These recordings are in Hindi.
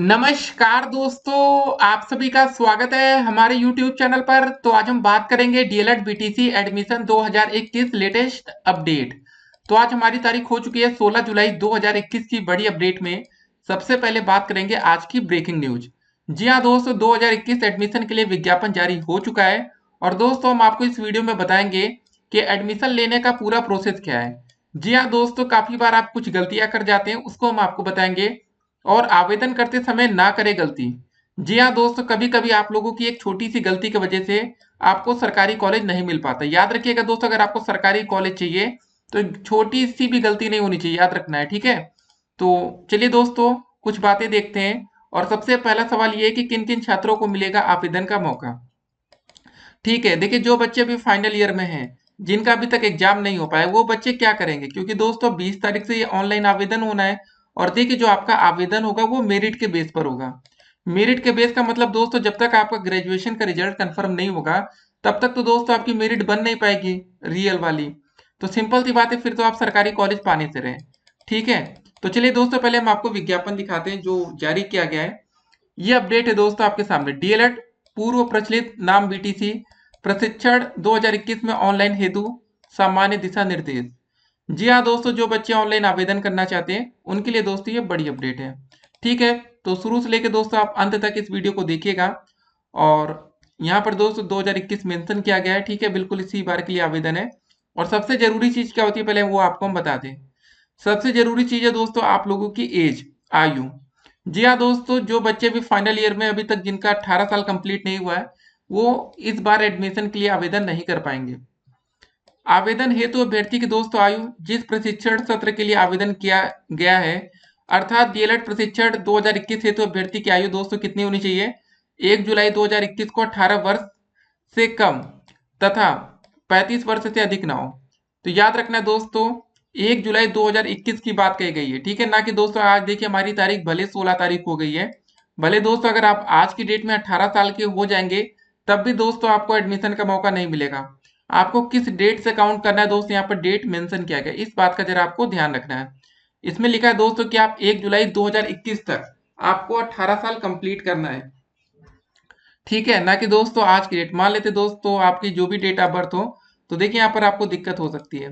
नमस्कार दोस्तों, आप सभी का स्वागत है हमारे YouTube चैनल पर। तो आज हम बात करेंगे DElEd BTC admission 2021 latest update. तो आज हमारी तारीख हो चुकी है 16 जुलाई 2021 की बड़ी अपडेट में सबसे पहले बात करेंगे आज की ब्रेकिंग न्यूज। जी हाँ दोस्तों, 2021 एडमिशन के लिए विज्ञापन जारी हो चुका है और दोस्तों हम आपको इस वीडियो में बताएंगे कि एडमिशन लेने का पूरा प्रोसेस क्या है। जी हाँ दोस्तों, काफी बार आप कुछ गलतियां कर जाते हैं, उसको हम आपको बताएंगे और आवेदन करते समय ना करें गलती। जी हाँ दोस्तों, कभी कभी आप लोगों की एक छोटी सी गलती की वजह से आपको सरकारी कॉलेज नहीं मिल पाता। याद रखिएगा दोस्तों, अगर आपको सरकारी कॉलेज चाहिए तो छोटी सी भी गलती नहीं होनी चाहिए, याद रखना है, ठीक है। तो चलिए दोस्तों, कुछ बातें देखते हैं। और सबसे पहला सवाल ये है कि किन किन छात्रों को मिलेगा आवेदन का मौका। ठीक है, देखिए जो बच्चे अभी फाइनल ईयर में हैं, जिनका अभी तक एग्जाम नहीं हो पाया, वो बच्चे क्या करेंगे, क्योंकि दोस्तों 20 तारीख से ये ऑनलाइन आवेदन होना है। और देखिए जो आपका आवेदन होगा वो मेरिट के बेस पर होगा। मेरिट के बेस का मतलब दोस्तों, जब तक आपका ग्रेजुएशन का रिजल्ट कंफर्म नहीं होगा तब तक तो दोस्तों आपकी मेरिट बन नहीं पाएगी रियल वाली। तो सिंपल सी बात है, फिर तो आप सरकारी कॉलेज पाने से रहें। ठीक है, तो चलिए दोस्तों, पहले हम आपको विज्ञापन दिखाते हैं जो जारी किया गया है। ये अपडेट है दोस्तों आपके सामने। डीएलएड पूर्व प्रचलित नाम बीटीसी प्रशिक्षण 2021 में ऑनलाइन हेतु सामान्य दिशा निर्देश। जी हाँ दोस्तों, जो बच्चे ऑनलाइन आवेदन करना चाहते हैं उनके लिए दोस्तों ये बड़ी अपडेट है। ठीक है, तो शुरू से लेकर दोस्तों आप अंत तक इस वीडियो को देखिएगा। और यहाँ पर दोस्तों 2021 मेंशन किया गया है, ठीक है, बिल्कुल इसी बार के लिए आवेदन है। और सबसे जरूरी चीज क्या होती है पहले वो आपको हम बता दें। सबसे जरूरी चीज है दोस्तों आप लोगों की एज, आयु। जी हाँ दोस्तों, जो बच्चे भी फाइनल ईयर में अभी तक जिनका 18 साल कंप्लीट नहीं हुआ है वो इस बार एडमिशन के लिए आवेदन नहीं कर पाएंगे। आवेदन हेतु अभ्यर्थी की दोस्तों आयु, जिस प्रशिक्षण सत्र के लिए आवेदन किया गया है अर्थात डीएलएड प्रशिक्षण 2021 हेतु अभ्यर्थी की आयु दोस्तों कितनी होनी चाहिए, 1 जुलाई 2021 को 18 वर्ष से कम तथा 35 वर्ष से अधिक ना हो। तो याद रखना दोस्तों, 1 जुलाई 2021 की बात कही गई है, ठीक है, ना कि दोस्तों आज देखिए हमारी तारीख भले 16 तारीख हो गई है। भले दोस्तों अगर आप आज की डेट में 18 साल के हो जाएंगे तब भी दोस्तों आपको एडमिशन का मौका नहीं मिलेगा। आपको किस डेट से काउंट करना है दोस्तों, यहाँ पर डेट मेंशन किया गया, इस बात का जरा आपको ध्यान रखना है। इसमें लिखा है दोस्तों कि आप 1 जुलाई 2021 तक आपको 18 साल कंप्लीट करना है। ठीक है, ना कि दोस्तों आज की डेट। मान लेते दोस्तों आपकी जो भी डेट ऑफ बर्थ हो, तो देखिए यहाँ पर आपको दिक्कत हो सकती है।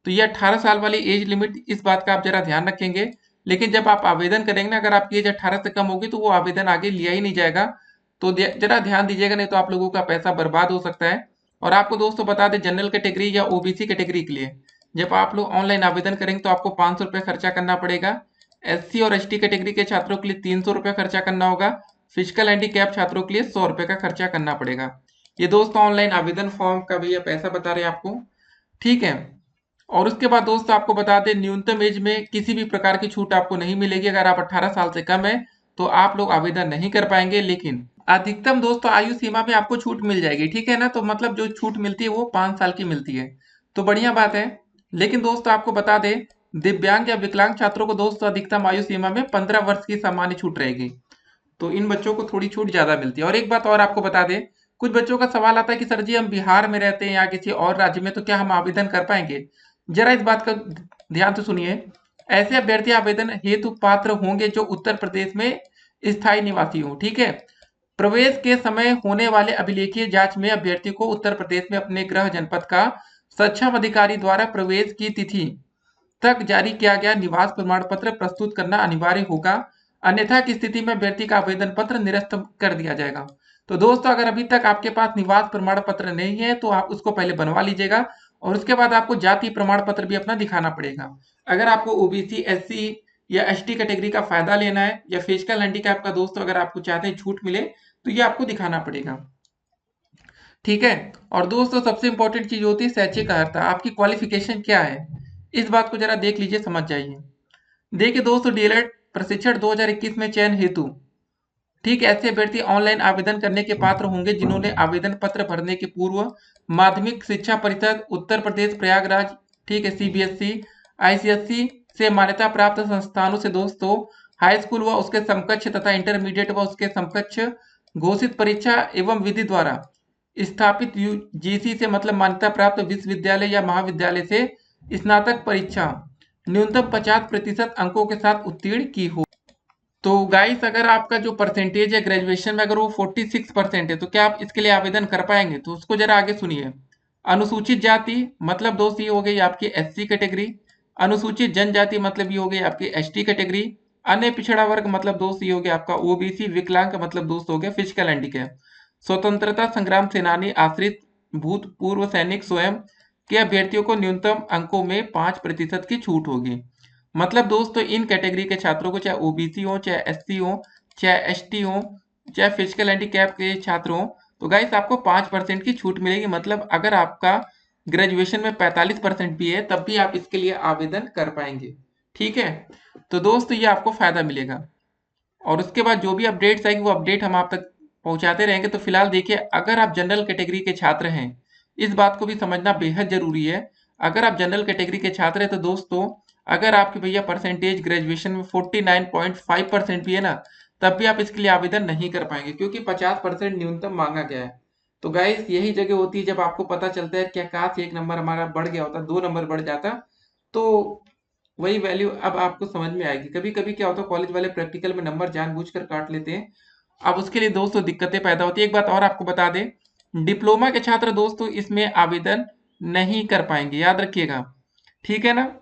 तो ये 18 साल वाली एज लिमिट, इस बात का आप जरा ध्यान रखेंगे। लेकिन जब आप आवेदन करेंगे ना, अगर आपकी एज 18 से कम होगी तो वो आवेदन आगे लिया ही नहीं जाएगा। तो जरा ध्यान दीजिएगा, नहीं तो आप लोगों का पैसा बर्बाद हो सकता है। और आपको दोस्तों बता दें, जनरल कैटेगरी या ओबीसी कैटेगरी के लिए जब आप लोग ऑनलाइन आवेदन करेंगे तो आपको 500 रुपये खर्चा करना पड़ेगा। एससी और एसटी कैटेगरी के छात्रों के लिए 300 रुपये खर्चा करना होगा। फिजिकल हैंडीकैप छात्रों के लिए 100 रुपये का खर्चा करना पड़ेगा। ये दोस्तों ऑनलाइन आवेदन फॉर्म का भैया पैसा बता रहे हैं आपको। ठीक है, और उसके बाद दोस्तों आपको बता दें, न्यूनतम एज में किसी भी प्रकार की छूट आपको नहीं मिलेगी। अगर आप 18 साल से कम है तो आप लोग आवेदन नहीं कर पाएंगे, लेकिन अधिकतम दोस्तों आयु सीमा में आपको छूट मिल जाएगी। ठीक है ना, तो मतलब जो छूट मिलती है वो 5 साल की मिलती है, तो बढ़िया बात है। लेकिन दोस्तों आपको बता दें, दिव्यांग या विकलांग छात्रों को दोस्तों अधिकतम आयु सीमा में 15 वर्ष की सामान्य छूट रहेगी। तो इन बच्चों को थोड़ी छूट ज्यादा मिलती है। और एक बात और आपको बता दें, कुछ बच्चों का सवाल आता है कि सर जी हम बिहार में रहते हैं या किसी और राज्य में, तो क्या हम आवेदन कर पाएंगे। जरा इस बात का ध्यान से सुनिए। ऐसे अभ्यर्थी आवेदन हेतु पात्र होंगे जो उत्तर प्रदेश में स्थायी निवासी हो। ठीक है, प्रवेश के समय होने वाले अभिलेखीय जांच में अभ्यर्थी को उत्तर प्रदेश में अपने गृह जनपद का सक्षम अधिकारी द्वारा प्रवेश की तिथि तक जारी किया गया निवास प्रमाण पत्र प्रस्तुत करना अनिवार्य होगा। अन्यथा की स्थिति में अभ्यर्थी का आवेदन पत्र निरस्त कर दिया जाएगा। तो दोस्तों अगर अभी तक आपके पास निवास प्रमाण पत्र नहीं है तो आप उसको पहले बनवा लीजिएगा और उसके बाद आपको जाति प्रमाण पत्र भी अपना दिखाना पड़ेगा। अगर आपको ओबीसी, एससी या एसटी कैटेगरी का फायदा लेना है या फिजिकल हैंडीकैप का दोस्तों अगर आपको चाहते हैं छूट मिले तो ये आपको दिखाना पड़ेगा। ठीक है, और दोस्तों सबसे इंपॉर्टेंट चीज होती है शैक्षिक अर्हता, आपकी क्वालिफिकेशन क्या है, इस बात को जरा देख लीजिए, समझ जाइए। देखिए दोस्तों, डीएलएड प्रशिक्षण 2021 में चयन हेतु, ठीक, ऐसे अभ्यर्थी ऑनलाइन आवेदन करने के पात्र होंगे जिन्होंने आवेदन पत्र भरने के पूर्व माध्यमिक शिक्षा परिषद उत्तर प्रदेश प्रयागराज, ठीक है, सीबीएसई, आईसीएसई से मान्यता प्राप्त संस्थानों से दोस्तों हाई स्कूल व उसके समकक्ष तथा इंटरमीडिएट व उसके समकक्ष घोषित परीक्षा एवं विधि द्वारा स्थापित यूजीसी से मतलब मान्यता प्राप्त विश्वविद्यालय या महाविद्यालय से स्नातक परीक्षा न्यूनतम 50% अंकों के साथ उत्तीर्ण की हो। तो गाइस अगर आपका जो परसेंटेज है ग्रेजुएशन में अगर वो 46% है तो क्या आप इसके लिए आवेदन कर पाएंगे? तो उसको जरा आगे सुनिए। अनुसूचित जाति मतलब दोस्त ये हो गई आपकी एससी कैटेगरी। अनुसूचित जनजाति मतलब ये हो गई आपकी एसटी कैटेगरी। अन्य पिछड़ा वर्ग मतलब दोस्त ये हो गया आपका ओबीसी। विकलांग का मतलब दोस्त हो गया फिजिकल हैंडीकैप। स्वतंत्रता संग्राम सेनानी आश्रित भूतपूर्व सैनिक स्वयं के अभ्यर्थियों को न्यूनतम अंकों में 5% की छूट होगी। मतलब दोस्तों इन कैटेगरी के छात्रों को चाहे ओबीसी हो, चाहे एससी हो, चाहे एसटी हो, चाहे फिजिकल हैंडीकैप के छात्र हो, तो गाइस आपको 5% की छूट मिलेगी। मतलब अगर आपका ग्रेजुएशन में 45% भी है तब भी आप इसके लिए आवेदन कर पाएंगे। ठीक है, तो दोस्त ये आपको फायदा मिलेगा और उसके बाद जो भी अपडेट्स आएगी वो अपडेट हम आप तक पहुंचाते रहेंगे। तो फिलहाल देखिए, अगर आप जनरल कैटेगरी के छात्र हैं, इस बात को भी समझना बेहद जरूरी है। अगर आप जनरल कैटेगरी के छात्र हैं तो दोस्तों अगर आपके भैया परसेंटेज ग्रेजुएशन में 49.5% भी है ना, तब भी आप इसके लिए आवेदन नहीं कर पाएंगे क्योंकि 50% न्यूनतम मांगा गया है। तो गाइस यही जगह होती है जब आपको पता चलता है क्या काश एक नंबर हमारा बढ़ गया होता, 2 नंबर बढ़ जाता, तो वही वैल्यू अब आपको समझ में आएगी। कभी कभी क्या होता है कॉलेज वाले प्रैक्टिकल में नंबर जानबूझकर काट लेते हैं। अब उसके लिए दोस्तों दिक्कतें पैदा होती है। एक बात और आपको बता दें, डिप्लोमा के छात्र दोस्तों इसमें आवेदन नहीं कर पाएंगे, याद रखिएगा। ठीक है ना,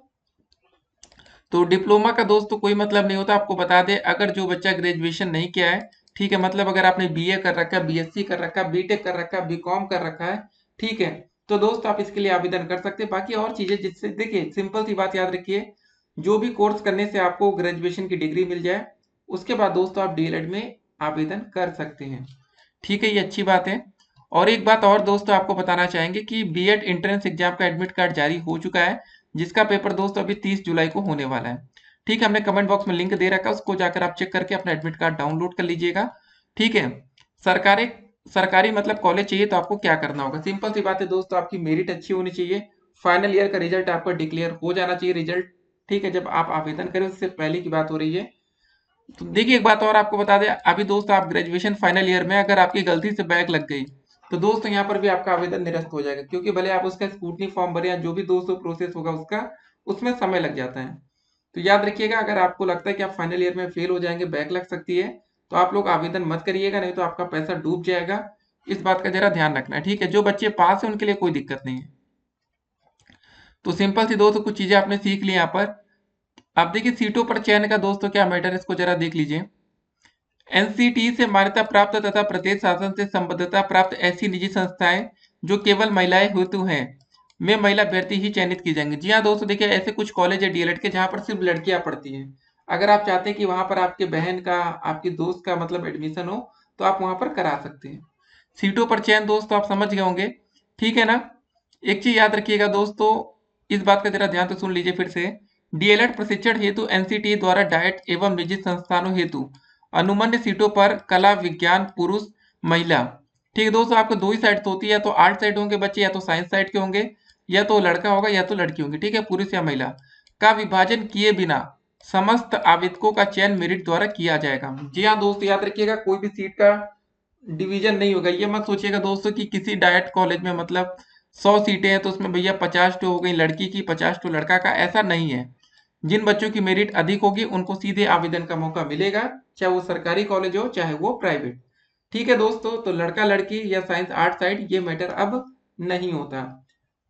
तो डिप्लोमा का दोस्तों कोई मतलब नहीं होता। आपको बता दें, अगर जो बच्चा ग्रेजुएशन नहीं किया है, ठीक है, मतलब अगर आपने बीए कर रखा है, बीएससी कर रखा है, बीटेक कर रखा है, बीकॉम कर रखा है, ठीक है, तो दोस्त आप इसके लिए आवेदन कर सकते हैं। बाकी और चीजें जिससे देखिए सिंपल सी बात याद रखिए, जो भी कोर्स करने से आपको ग्रेजुएशन की डिग्री मिल जाए उसके बाद दोस्तों आप डीएलएड में आवेदन कर सकते हैं। ठीक है, ये अच्छी बात है। और एक बात और दोस्तों आपको बताना चाहेंगे कि बीएड एंट्रेंस एग्जाम का एडमिट कार्ड जारी हो चुका है, जिसका पेपर दोस्तों अभी 30 जुलाई को होने वाला है। ठीक है, हमने कमेंट बॉक्स में लिंक दे रखा है, उसको जाकर आप चेक करके अपना एडमिट कार्ड डाउनलोड कर लीजिएगा। ठीक है, सरकारी सरकारी मतलब कॉलेज चाहिए तो आपको क्या करना होगा? सिंपल सी बात है दोस्तों, आपकी मेरिट अच्छी होनी चाहिए, फाइनल ईयर का रिजल्ट आपका डिक्लेयर हो जाना चाहिए रिजल्ट। ठीक है, जब आप आवेदन करें उससे पहले की बात हो रही है। तो देखिए एक बात और आपको बता दें, अभी दोस्त आप ग्रेजुएशन फाइनल ईयर में अगर आपकी गलती से बैक लग गई तो दोस्तों यहाँ पर भी आपका आवेदन निरस्त हो जाएगा, क्योंकि भले आप उसका स्कूटनी फॉर्म भरे या जो भी दोस्तों प्रोसेस होगा उसका, उसमें समय लग जाता है। तो याद रखिएगा, अगर आपको लगता है कि आप फाइनल ईयर में फेल हो जाएंगे, बैक लग सकती है, तो आप लोग आवेदन मत करिएगा, नहीं तो आपका पैसा डूब जाएगा। इस बात का जरा ध्यान रखना है। ठीक है, जो बच्चे पास है उनके लिए कोई दिक्कत नहीं है। तो सिंपल सी दोस्तों कुछ चीजें आपने सीख ली यहाँ पर। अब देखिए सीटों पर चयन का दोस्तों क्या मैटर है, इसको जरा देख लीजिए। एनसीटी से मान्यता प्राप्त तथा प्रदेश शासन से संबद्धता प्राप्त ऐसी निजी संस्थाएं जो केवल महिलाएं हेतु हैं में महिला अभ्यर्थी ही चयनित की जाएंगी। जी हाँ दोस्तों, देखिए ऐसे कुछ कॉलेज है डीएलएड के जहाँ पर सिर्फ लड़कियां पढ़ती हैं। अगर आप चाहते हैं कि वहां पर आपके बहन का, आपकी दोस्त का मतलब एडमिशन हो, तो आप वहां पर करा सकते हैं। सीटों पर चयन दोस्तों आप समझ गए होंगे, ठीक है ना। एक चीज याद रखिएगा दोस्तों, इस बात का जरा ध्यान से सुन लीजिए फिर से। डीएलएड प्रशिक्षण हेतु एनसीटी द्वारा डाइट एवं निजी संस्थानों हेतु अनुमन्य सीटों पर कला विज्ञान पुरुष महिला। ठीक है दोस्तों, आपको दो ही साइड होती है, या तो आर्ट साइड होंगे बच्चे, या तो साइंस साइड के होंगे, या तो लड़का होगा या तो लड़की होंगी। ठीक है, पुरुष या महिला का विभाजन किए बिना समस्त आवेदकों का चयन मेरिट द्वारा किया जाएगा। जी हाँ दोस्तों, याद रखिएगा कोई भी सीट का डिवीजन नहीं होगा। ये मत सोचिएगा दोस्तों कि किसी डाइट कॉलेज में मतलब 100 सीटें हैं तो उसमें भैया 50 तो हो गई लड़की की, 50 तो लड़का का, ऐसा नहीं है। जिन बच्चों की मेरिट अधिक होगी उनको सीधे आवेदन का मौका मिलेगा, चाहे वो सरकारी कॉलेज हो चाहे वो प्राइवेट। ठीक है दोस्तों, तो लड़का लड़की या साइंस आर्ट साइड ये मैटर अब नहीं होता।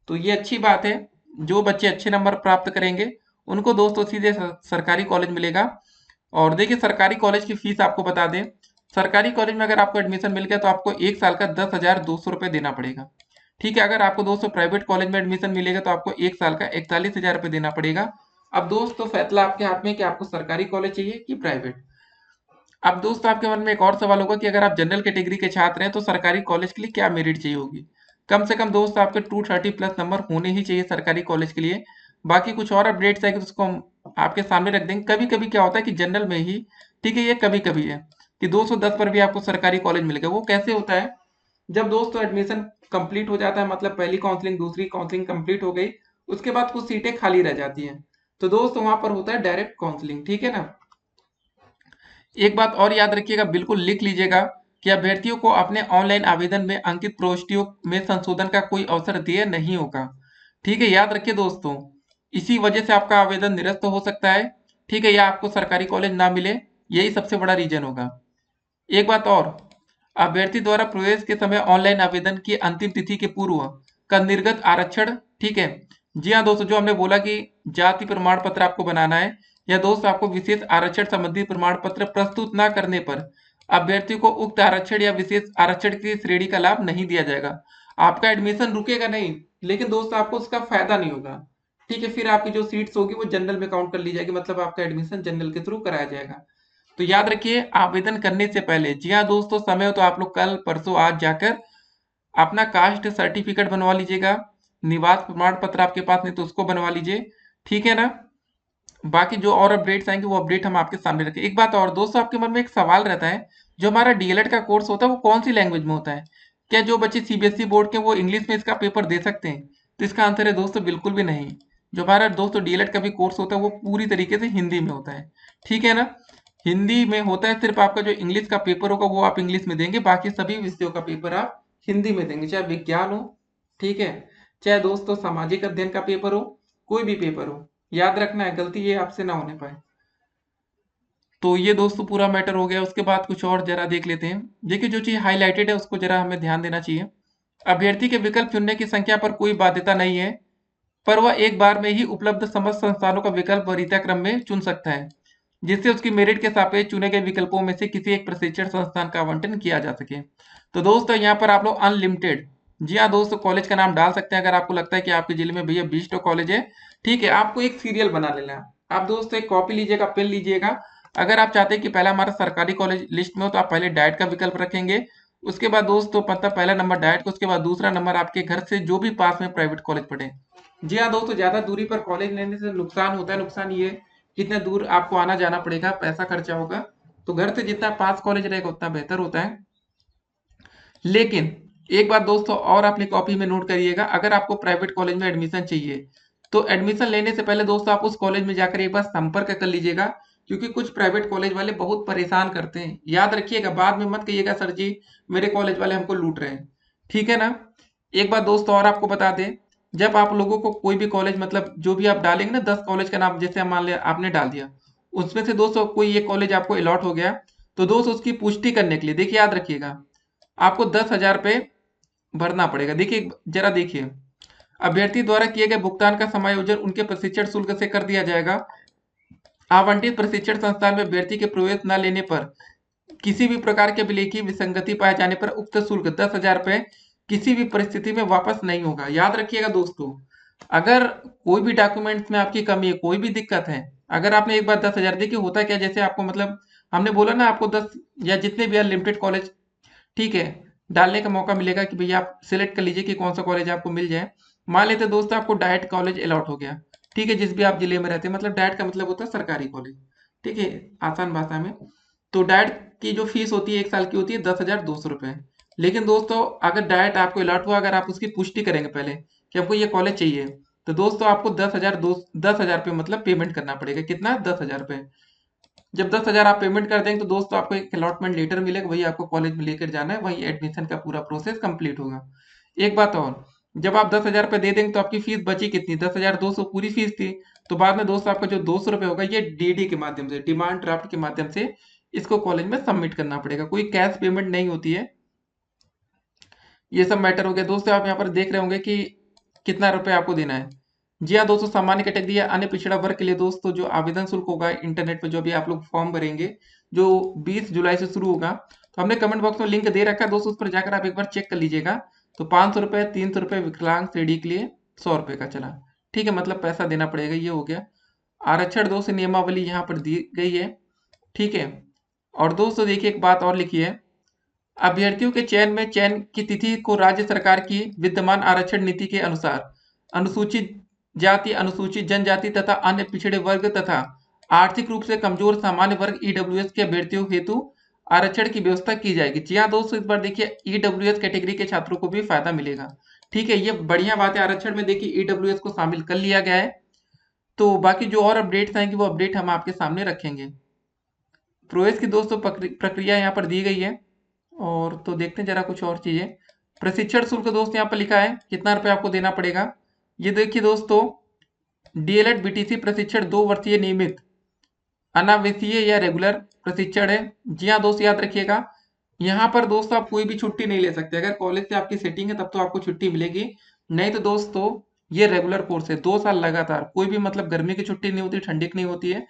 तो ये अच्छी बात है, जो बच्चे अच्छे नंबर प्राप्त करेंगे उनको दोस्तों सीधे सरकारी कॉलेज मिलेगा। और देखिए सरकारी कॉलेज की फीस आपको बता दें, सरकारी कॉलेज में अगर आपको एडमिशन मिल गया तो आपको 1 साल का 10,200 रुपये देना पड़ेगा। ठीक है, अगर आपको दोस्तों प्राइवेट कॉलेज में एडमिशन मिलेगा तो आपको 1 साल का 41,000 रुपये देना पड़ेगा। अब दोस्तों फैसला आपके हाथ में है कि आपको सरकारी कॉलेज चाहिए कि प्राइवेट। अब दोस्तों आपके मन में एक और सवाल होगा कि अगर आप जनरल कैटेगरी के छात्र हैं तो सरकारी कॉलेज के लिए क्या मेरिट चाहिए होगी? कम से कम दोस्त आपके 230 प्लस नंबर होने ही चाहिए सरकारी कॉलेज के लिए। बाकी कुछ और अपडेट्स आएगी तो उसको हम आपके सामने रख देंगे। कभी कभी क्या होता है कि जनरल में ही, ठीक है, ये कभी कभी है कि 210 पर भी आपको सरकारी कॉलेज मिलेगा। वो कैसे होता है, जब दोस्तों एडमिशन कंप्लीट हो जाता है, मतलब पहली काउंसलिंग दूसरी काउंसलिंग कंप्लीट हो गई, उसके बाद कुछ सीटें खाली रह जाती हैं, तो दोस्तों वहां पर होता है डायरेक्ट काउंसलिंग। ठीक है ना। एक बात और याद रखिएगा, बिल्कुल लिख लीजिएगा कि अभ्यर्थियों को अपने ऑनलाइन आवेदन में अंकित प्रविष्टियों में संशोधन का कोई अवसर देय नहीं होगा। ठीक है, याद रखिए दोस्तों, इसी वजह से आपका आवेदन निरस्त हो सकता है। ठीक है, या आपको सरकारी कॉलेज ना मिले, यही सबसे बड़ा रीजन होगा। एक बात और, अभ्यर्थी द्वारा प्रवेश के समय ऑनलाइन आवेदन की अंतिम तिथि के पूर्व का निर्गत आरक्षण, ठीक है। जी हाँ दोस्तों, जो हमने बोला कि जाति प्रमाण पत्र आपको बनाना है, या दोस्त आपको विशेष आरक्षण संबंधी प्रमाण पत्र प्रस्तुत न करने पर अभ्यर्थी को उक्त आरक्षण या विशेष आरक्षण की श्रेणी का लाभ नहीं दिया जाएगा। आपका एडमिशन रुकेगा नहीं, लेकिन दोस्त आपको उसका फायदा नहीं होगा, ठीक है। फिर आपकी जो सीट्स होगी वो जनरल में काउंट कर ली जाएगी, मतलब आपका एडमिशन जनरल के थ्रू कराया जाएगा। तो याद रखिए, आवेदन करने से पहले, जी हाँ दोस्तों, समय हो तो आप लोग कल परसों आज जाकर अपना कास्ट सर्टिफिकेट बनवा लीजिएगा। निवास प्रमाण पत्र आपके पास नहीं तो उसको बनवा लीजिए, ठीक है ना। बाकी जो और अपडेट्स आएंगे वो अपडेट हम आपके सामने रखें। एक बात और दोस्तों, आपके मन में एक सवाल रहता है, जो हमारा डीएलएड का कोर्स होता है वो कौन सी लैंग्वेज में होता है? क्या जो बच्चे सीबीएसई बोर्ड के वो इंग्लिश में इसका पेपर दे सकते हैं? तो इसका आंसर है दोस्तों बिल्कुल भी नहीं। जो हमारा दोस्तों डीएलएड का भी कोर्स होता है वो पूरी तरीके से हिंदी में होता है, ठीक है ना। हिंदी में होता है, सिर्फ आपका जो इंग्लिश का पेपर होगा वो आप इंग्लिश में देंगे, बाकी सभी विषयों का पेपर आप हिंदी में देंगे, चाहे विज्ञान हो, ठीक है, चाहे दोस्तों सामाजिक अध्ययन का पेपर हो, कोई भी पेपर हो। याद रखना है, गलती ये आपसे ना होने पाए। तो ये दोस्तों पूरा मैटर हो गया। उसके बाद कुछ और जरा देख लेते हैं। देखिए, जो चीज हाईलाइटेड है उसको जरा हमें ध्यान देना चाहिए। अभ्यर्थी के विकल्प चुनने की संख्या पर कोई बाध्यता नहीं है, पर वह एक बार में ही उपलब्ध समस्त संस्थानों का विकल्प वरीयता क्रम में चुन सकता है, जिससे उसकी मेरिट के सापेक्ष चुने गए विकल्पों में से किसी एक प्रशिक्षण संस्थान का आवंटन किया जा सके। तो दोस्तों यहाँ पर आप लोग अनलिमिटेड, जी हाँ दोस्तों, कॉलेज का नाम डाल सकते हैं। अगर आपको लगता है कि आपके जिले में भैया 20 कॉलेज है, ठीक है, आपको एक सीरियल बना लेना है। आप दोस्तों एक कॉपी लीजिएगा, पेन लीजिएगा। अगर आप चाहते हैं कि पहला हमारा सरकारी कॉलेज लिस्ट में हो तो आप पहले डाइट का विकल्प रखेंगे। उसके बाद दोस्तों पता पहला नंबर डाइट का, उसके बाद दूसरा नंबर आपके घर से जो भी पास में प्राइवेट कॉलेज पढ़े। जी हाँ दोस्तों, ज्यादा दूरी पर कॉलेज लेने से नुकसान होता है। नुकसान ये, कितना दूर आपको आना जाना पड़ेगा, पैसा खर्चा होगा। तो घर से जितना पास कॉलेज रहेगा उतना बेहतर होता है। लेकिन एक बात दोस्तों और अपनी कॉपी में नोट करिएगा, अगर आपको प्राइवेट कॉलेज में एडमिशन चाहिए तो एडमिशन लेने से पहले दोस्तों आप उस कॉलेज में जाकर एक बार संपर्क कर लीजिएगा, क्योंकि कुछ प्राइवेट कॉलेज वाले बहुत परेशान करते हैं। याद रखिएगा, बाद में मत कहिएगा सर जी मेरे कॉलेज वाले हमको लूट रहे हैं, ठीक है ना। एक बात दोस्तों और आपको बता दें, जब आप लोगों को कोई भी कॉलेज, मतलब जो भी आप डालेंगे ना, 10 कॉलेज का नाम जैसे मान लिया आपने डाल दिया, उसमें से दोस्तों कोई एक कॉलेज आपको अलॉट हो गया, तो दोस्तों उसकी पुष्टि करने के लिए देखिए, याद रखिएगा, आपको 10,000 रुपये भरना पड़ेगा। देखिए जरा देखिए, अभ्यर्थी द्वारा किए गए भुगतान का समायोजन उनके प्रशिक्षण शुल्क से कर दिया जाएगा। आवंटित प्रशिक्षण संस्थान में अभ्यर्थी के प्रवेश न लेने पर किसी भी प्रकार के अभिलेखीय विसंगति पाए जाने पर उक्त शुल्क 10,000 रुपये किसी भी परिस्थिति में वापस नहीं होगा। याद रखिएगा दोस्तों, अगर कोई भी डॉक्यूमेंट्स में आपकी कमी है, कोई भी दिक्कत है, अगर आपने एक बार 10,000, देखिए होता क्या, जैसे आपको मतलब हमने बोला ना, आपको 10 या जितने भी अनलिमिटेड कॉलेज, ठीक है, डालने का मौका मिलेगा कि भैया आप सिलेक्ट कर लीजिए कि कौन सा कॉलेज आपको मिल जाए। मान लेते दोस्तों आपको डाइट कॉलेज अलॉट हो गया, ठीक है, जिस भी आप जिले में रहते हैं, मतलब डाइट का मतलब होता है सरकारी कॉलेज, ठीक है, आसान भाषा में। तो डाइट की जो फीस होती है 1 साल की होती है 10,200 रुपये। लेकिन दोस्तों अगर डाइट आपको अलॉट हुआ, अगर आप उसकी पुष्टि करेंगे पहले कि आपको ये कॉलेज चाहिए, तो दोस्तों आपको 10,000 रुपये मतलब पेमेंट करना पड़ेगा। कितना? 10,000 रुपये। जब 10,000 आप पेमेंट कर देंगे तो दोस्तों आपको एक अलॉटमेंट लेटर मिलेगा, वही आपको कॉलेज में लेकर जाना है, वही एडमिशन का पूरा प्रोसेस कंप्लीट होगा। एक बात और, जब आप 10,000 रुपये दे देंगे तो आपकी फीस बची कितनी? 10,200 पूरी फीस थी। तो बाद में दोस्तों आपका जो 200 रुपये होगा ये डीडी के माध्यम से, डिमांड ड्राफ्ट के माध्यम से इसको कॉलेज में सबमिट करना पड़ेगा, कोई कैश पेमेंट नहीं होती है। ये सब मैटर हो गया दोस्तों। आप यहाँ पर देख रहे होंगे कि कितना रुपए आपको देना है। जी हाँ दोस्तों, सामान्य कैटेगरी या अन्य पिछड़ा वर्ग के लिए दोस्तों जो आवेदन शुल्क होगा इंटरनेट पर, जो भी आप लोग फॉर्म भरेंगे, जो 20 जुलाई से शुरू होगा, तो हमने कमेंट बॉक्स में लिंक दे रखा है दोस्तों, उस पर जाकर आप एक बार चेक कर लीजिएगा। तो 500 रुपये, 300 रुपये विकलांग श्रेणी के लिए, 100 रुपये का चला, ठीक है, मतलब पैसा देना पड़ेगा। ये हो गया आरक्षण दोस्तों, नियमावली यहाँ पर दी गई है, ठीक है। और दोस्तों देखिए एक बात और लिखी है, अभ्यर्थियों के चयन की तिथि को राज्य सरकार की विद्यमान आरक्षण नीति के अनुसार अनुसूचित जाति, अनुसूचित जनजाति तथा अन्य पिछड़े वर्ग तथा आर्थिक रूप से कमजोर सामान्य वर्ग ईडब्ल्यूएस के अभ्यर्थियों हेतु आरक्षण की व्यवस्था की जाएगी। जी हाँ दोस्तों, इस बार देखिए ईडब्ल्यूएस कैटेगरी के छात्रों को भी फायदा मिलेगा, ठीक है, ये बढ़िया बात है। आरक्षण में देखिए ईडब्ल्यूएस को शामिल कर लिया गया है। तो बाकी जो और अपडेट्स आएंगे वो अपडेट हम आपके सामने रखेंगे। प्रवेश की दोस्तों प्रक्रिया यहाँ पर दी गई है। और तो देखते हैं जरा कुछ और चीजें। प्रशिक्षण शुल्क दोस्त यहाँ पर लिखा है कितना रुपए आपको देना पड़ेगा। ये देखिए दोस्तों, डीएलएड बीटीसी प्रशिक्षण 2 वर्षीय नियमित अनावश्यकीय या रेगुलर प्रशिक्षण है। जी हाँ दोस्त, याद रखिएगा, यहाँ पर दोस्त आप कोई भी छुट्टी नहीं ले सकते। अगर कॉलेज से आपकी सेटिंग है तब तो आपको छुट्टी मिलेगी, नहीं तो दोस्तों ये रेगुलर कोर्स है, 2 साल लगातार, कोई भी मतलब गर्मी की छुट्टी नहीं होती, ठंडी की नहीं होती है।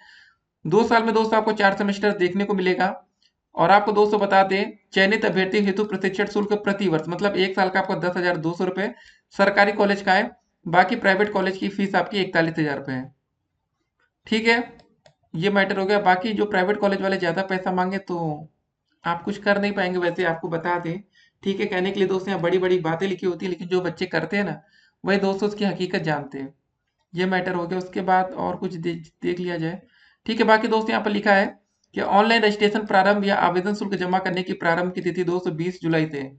2 साल में दोस्तों आपको 4 सेमेस्टर देखने को मिलेगा। और आपको दोस्तों बता दें, चयनित अभ्यर्थी हेतु प्रशिक्षण शुल्क प्रति वर्ष मतलब 1 साल का आपको 10,200 रुपये सरकारी कॉलेज का है। बाकी प्राइवेट कॉलेज की फीस आपकी 41,000 रुपये है। ठीक है, ये मैटर हो गया। बाकी जो प्राइवेट कॉलेज वाले ज़्यादा पैसा मांगे तो आप कुछ कर नहीं पाएंगे, वैसे आपको बता दें। ठीक है, कहने के लिए दोस्तों यहाँ बड़ी बड़ी बातें लिखी होती है, लेकिन जो बच्चे करते हैं ना, वही दोस्तों उसकी हकीकत जानते हैं। ये मैटर हो गया। उसके बाद और कुछ देख लिया जाए। ठीक है, बाकी दोस्तों यहाँ पर लिखा है कि ऑनलाइन रजिस्ट्रेशन प्रारंभ या आवेदन शुल्क जमा करने की प्रारंभ की तिथि दोस्तों 20 जुलाई से है।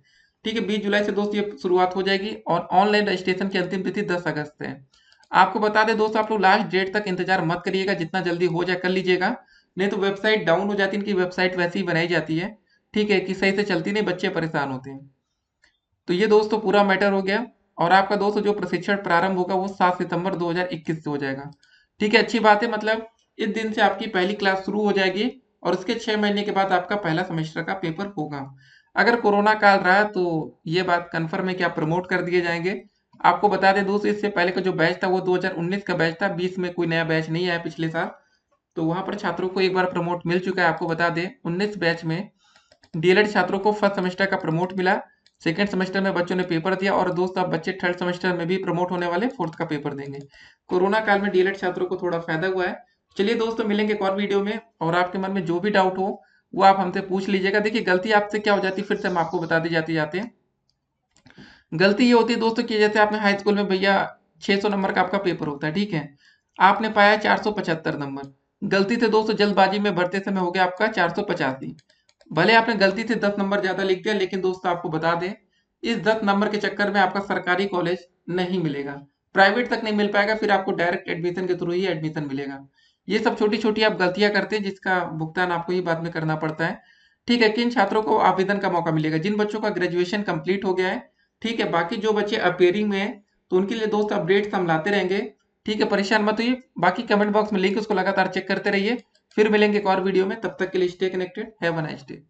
ठीक है, 20 जुलाई से दोस्तों ये शुरुआत हो जाएगी और ऑनलाइन रजिस्ट्रेशन की अंतिम तिथि 10 अगस्त है। आपको बता दें दोस्तों, आप लोग लास्ट डेट तक इंतजार मत करिएगा, जितना जल्दी हो जाए कर लीजिएगा, नहीं तो वेबसाइट डाउन हो जाती है। इनकी वेबसाइट वैसे ही बनाई जाती है, ठीक है, कि सही से चलती नहीं, बच्चे परेशान होते हैं। तो ये दोस्तों पूरा मैटर हो गया। और आपका दोस्तों जो प्रशिक्षण प्रारंभ होगा वो 7 सितंबर 2021 से हो जाएगा। ठीक है, अच्छी बात है, मतलब इस दिन से आपकी पहली क्लास शुरू हो जाएगी और उसके 6 महीने के बाद आपका पहला सेमेस्टर का पेपर होगा। अगर कोरोना काल रहा तो ये बात कन्फर्म है कि आप प्रमोट कर दिए जाएंगे। आपको बता दें दोस्तों, इससे पहले का जो बैच था वो 2019 का बैच था, 20 में कोई नया बैच नहीं आया पिछले साल, तो वहां पर छात्रों को एक बार प्रमोट मिल चुका है। आपको बता दें 19 बैच में डीएलएड छात्रों को फर्स्ट सेमेस्टर का प्रमोट मिला, सेकेंड सेमेस्टर में बच्चों ने पेपर दिया, और दोस्त अब बच्चे थर्ड सेमेस्टर में भी प्रमोट होने वाले, फोर्थ का पेपर देंगे। कोरोना काल में डीएलएड छात्रों को थोड़ा फायदा हुआ है। चलिए दोस्तों, मिलेंगे एक और वीडियो में, और आपके मन में जो भी डाउट हो वो आप हमसे पूछ लीजिएगा। देखिए गलती आपसे क्या हो जाती है, फिर से हम आपको बता दी जाते जाते हैं। गलती ये होती है दोस्तों कि जैसे आपने हाई स्कूल में भैया 600 नंबर का आपका पेपर होता है, ठीक है, आपने पाया 475 नंबर, गलती से दोस्तों जल्दबाजी में भरते समय हो गया आपका 485। भले आपने गलती से 10 नंबर ज्यादा लिख दिया, लेकिन दोस्तों आपको बता दें, इस 10 नंबर के चक्कर में आपका सरकारी कॉलेज नहीं मिलेगा, प्राइवेट तक नहीं मिल पाएगा, फिर आपको डायरेक्ट एडमिशन के थ्रू ही एडमिशन मिलेगा। ये सब छोटी छोटी आप गलतियां करते हैं, जिसका भुगतान आपको ही बाद में करना पड़ता है। ठीक है, किन छात्रों को आवेदन का मौका मिलेगा? जिन बच्चों का ग्रेजुएशन कंप्लीट हो गया है। ठीक है, बाकी जो बच्चे अपेयरिंग में हैं तो उनके लिए दोस्त अपडेट्स हम लाते रहेंगे। ठीक है, परेशान मत होइए। बाकी कमेंट बॉक्स में लिंक, उसको लगातार चेक करते रहिए। फिर मिलेंगे एक और वीडियो में, तब तक के लिए stay connected, have a nice day.